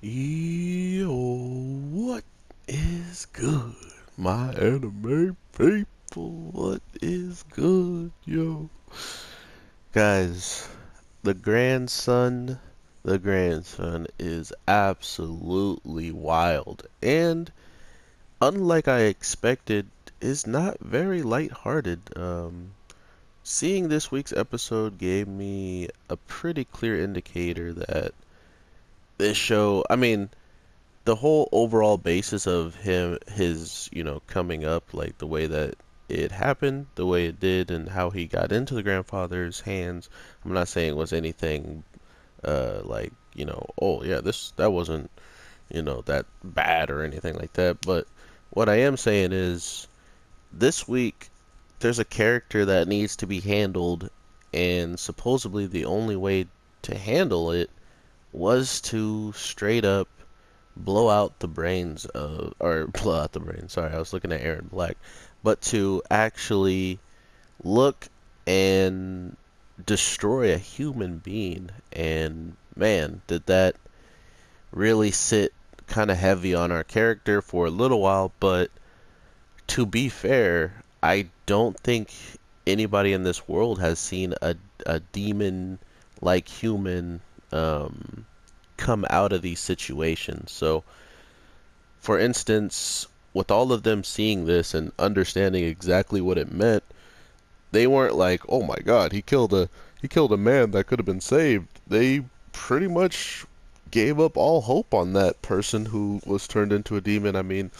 Yo, what is good, my anime people? What is good, yo? Guys, the grandson is absolutely wild, and unlike I expected, is not very lighthearted. Seeing this week's episode gave me a pretty clear indicator that this show, I mean, the whole overall basis of his coming up, like the way that it happened, the way it did, and how he got into the grandfather's hands. I'm not saying it was anything like, oh yeah, that wasn't, that bad or anything like that. But what I am saying is this week there's a character that needs to be handled, and supposedly the only way to handle it was to straight up blow out the brains of, or blow out the brains, sorry, I was looking at Aaron Black, but to actually look and destroy a human being. And man, did that really sit kind of heavy on our character for a little while. But to be fair, I don't think anybody in this world has seen a demon like human come out of these situations. So for instance, with all of them seeing this and understanding exactly what it meant, they weren't like, "Oh my God, he killed a man that could have been saved." They pretty much gave up all hope on that person who was turned into a demon. I mean,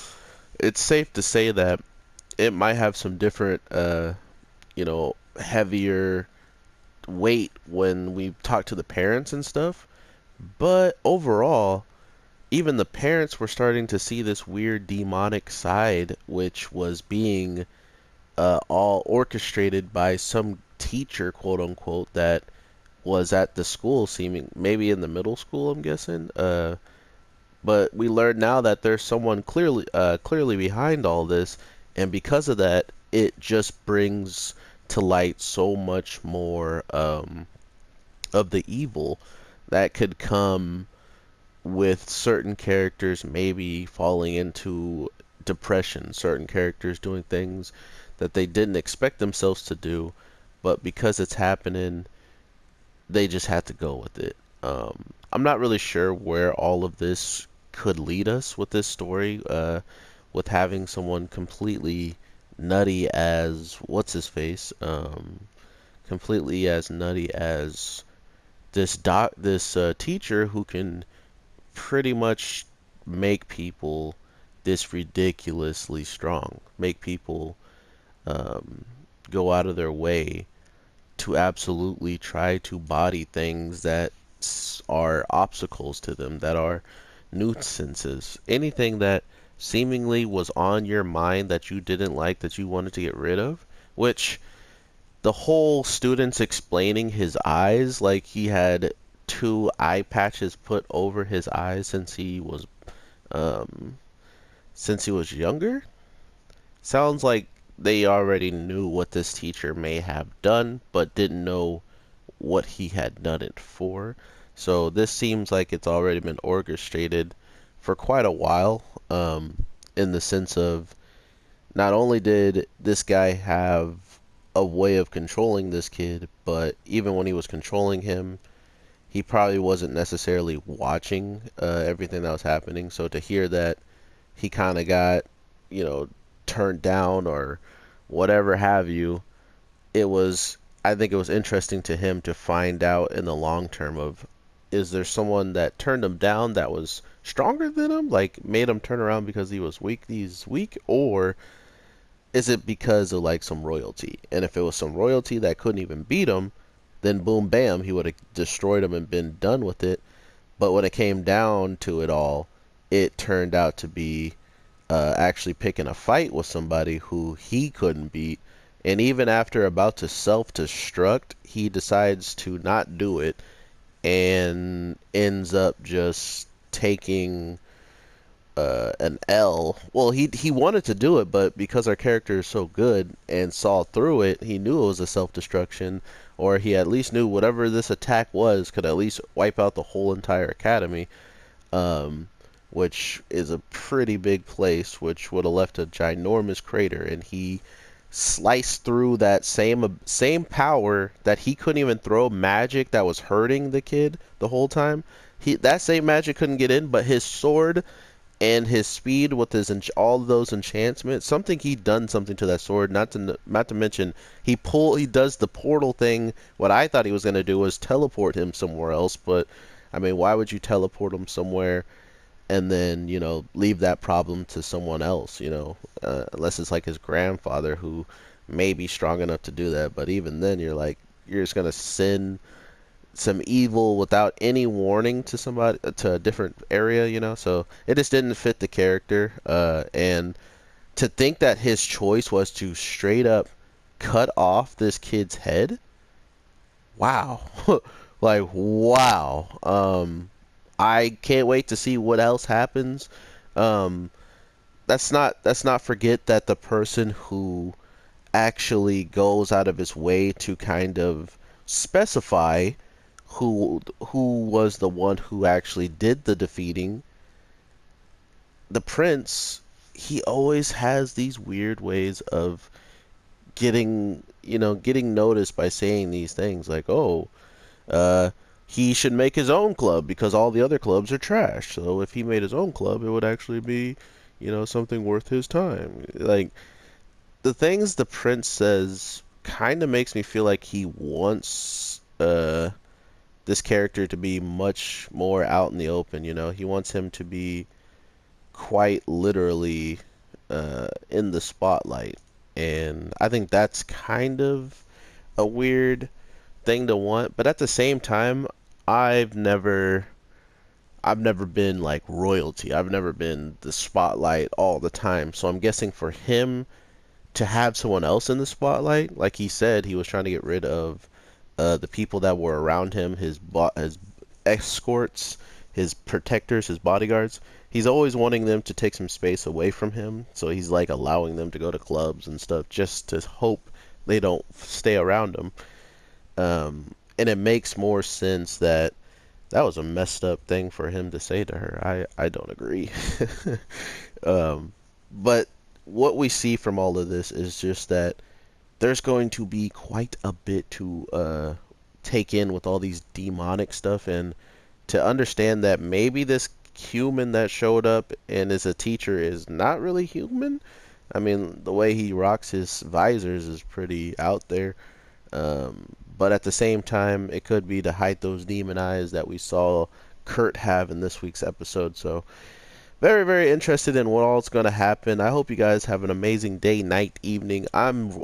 it's safe to say that it might have some different, heavier weight when we talk to the parents and stuff. But overall, even the parents were starting to see this weird demonic side, which was being all orchestrated by some teacher, quote unquote, that was at the school, seeming maybe in the middle school, I'm guessing. But we learn now that there's someone clearly behind all this, and because of that, it just brings to light so much more of the evil that could come with certain characters maybe falling into depression, certain characters doing things that they didn't expect themselves to do, but because it's happening, they just had to go with it. I'm not really sure where all of this could lead us with this story, with having someone completely nutty as what's his face, completely as nutty as this teacher who can pretty much make people this ridiculously strong, make people um, go out of their way to absolutely try to body things that are obstacles to them, that are nuisances, anything that seemingly was on your mind that you didn't like, that you wanted to get rid of, which the whole students explaining his eyes, like he had two eye patches put over his eyes um since he was younger, sounds like they already knew what this teacher may have done but didn't know what he had done it for. So this seems like it's already been orchestrated for quite a while, in the sense of not only did this guy have a way of controlling this kid, but even when he was controlling him, he probably wasn't necessarily watching everything that was happening. So to hear that he kind of got, you know, turned down or whatever have you, it was, I think it was interesting to him to find out in the long term of, is there someone that turned him down that was stronger than him, like made him turn around because he's weak, or is it because of like some royalty? And if it was some royalty that couldn't even beat him, then boom bam, he would have destroyed him and been done with it. But when it came down to it all, it turned out to be actually picking a fight with somebody who he couldn't beat. And even after about to self-destruct, he decides to not do it and ends up just taking an L. Well, he wanted to do it, but because our character is so good and saw through it, he knew it was a self-destruction, or he at least knew whatever this attack was could at least wipe out the whole entire academy. um, which is a pretty big place, which would have left a ginormous crater, and he sliced through that same power that he couldn't even throw magic that was hurting the kid the whole time. That same magic couldn't get in, but his sword and his speed with his all those enchantments, something he done something to that sword. Not to mention he does the portal thing. What I thought he was gonna do was teleport him somewhere else, but I mean, why would you teleport him somewhere and then leave that problem to someone else? Unless it's like his grandfather who may be strong enough to do that. But even then, you're just gonna send some evil without any warning to somebody to a different area, so it just didn't fit the character. And to think that his choice was to straight up cut off this kid's head, wow. Like, wow. I can't wait to see what else happens. um let's not forget that the person who actually goes out of his way to kind of specify who was the one who actually did the defeating, the prince, he always has these weird ways of getting noticed by saying these things like, oh, uh he should make his own club because all the other clubs are trash. So if he made his own club, it would actually be, something worth his time. Like, the things the prince says kind of makes me feel like he wants this character to be much more out in the open. He wants him to be quite literally in the spotlight, and I think that's kind of a weird thing to want. But at the same time, I've never I've never been like royalty. I've never been the spotlight all the time. So I'm guessing for him to have someone else in the spotlight, like he said, he was trying to get rid of the people that were around him, his escorts, his protectors, his bodyguards. He's always wanting them to take some space away from him, so he's like allowing them to go to clubs and stuff just to hope they don't stay around him. And it makes more sense that that was a messed up thing for him to say to her. I don't agree. um, but what we see from all of this is just that there's going to be quite a bit to take in with all these demonic stuff, and to understand that maybe this human that showed up and is a teacher is not really human. I mean, the way he rocks his visors is pretty out there. But at the same time, it could be to hide those demon eyes that we saw Kurt have in this week's episode. So very, very interested in what all's going to happen. I hope you guys have an amazing day, night, evening. I'm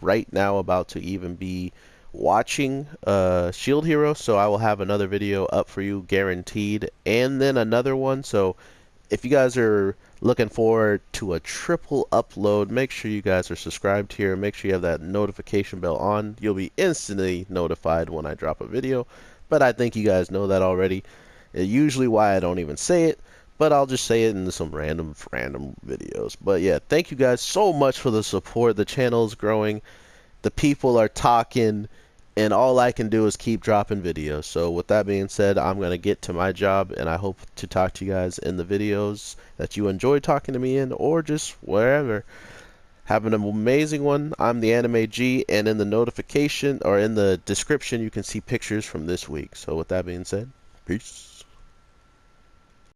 right now about to even be watching Shield Hero, so I will have another video up for you guaranteed, and then another one. So if you guys are looking forward to a triple upload, make sure you guys are subscribed here. Make sure you have that notification bell on. You'll be instantly notified when I drop a video, but I think you guys know that already. Usually why I don't even say it, but I'll just say it in some random videos. But yeah, thank you guys so much for the support. The channel is growing, the people are talking, and all I can do is keep dropping videos. So with that being said, I'm going to get to my job, and I hope to talk to you guys in the videos that you enjoy talking to me in, or just wherever. Have an amazing one. I'm the Anime G, and in the notification or in the description you can see pictures from this week. So with that being said, peace.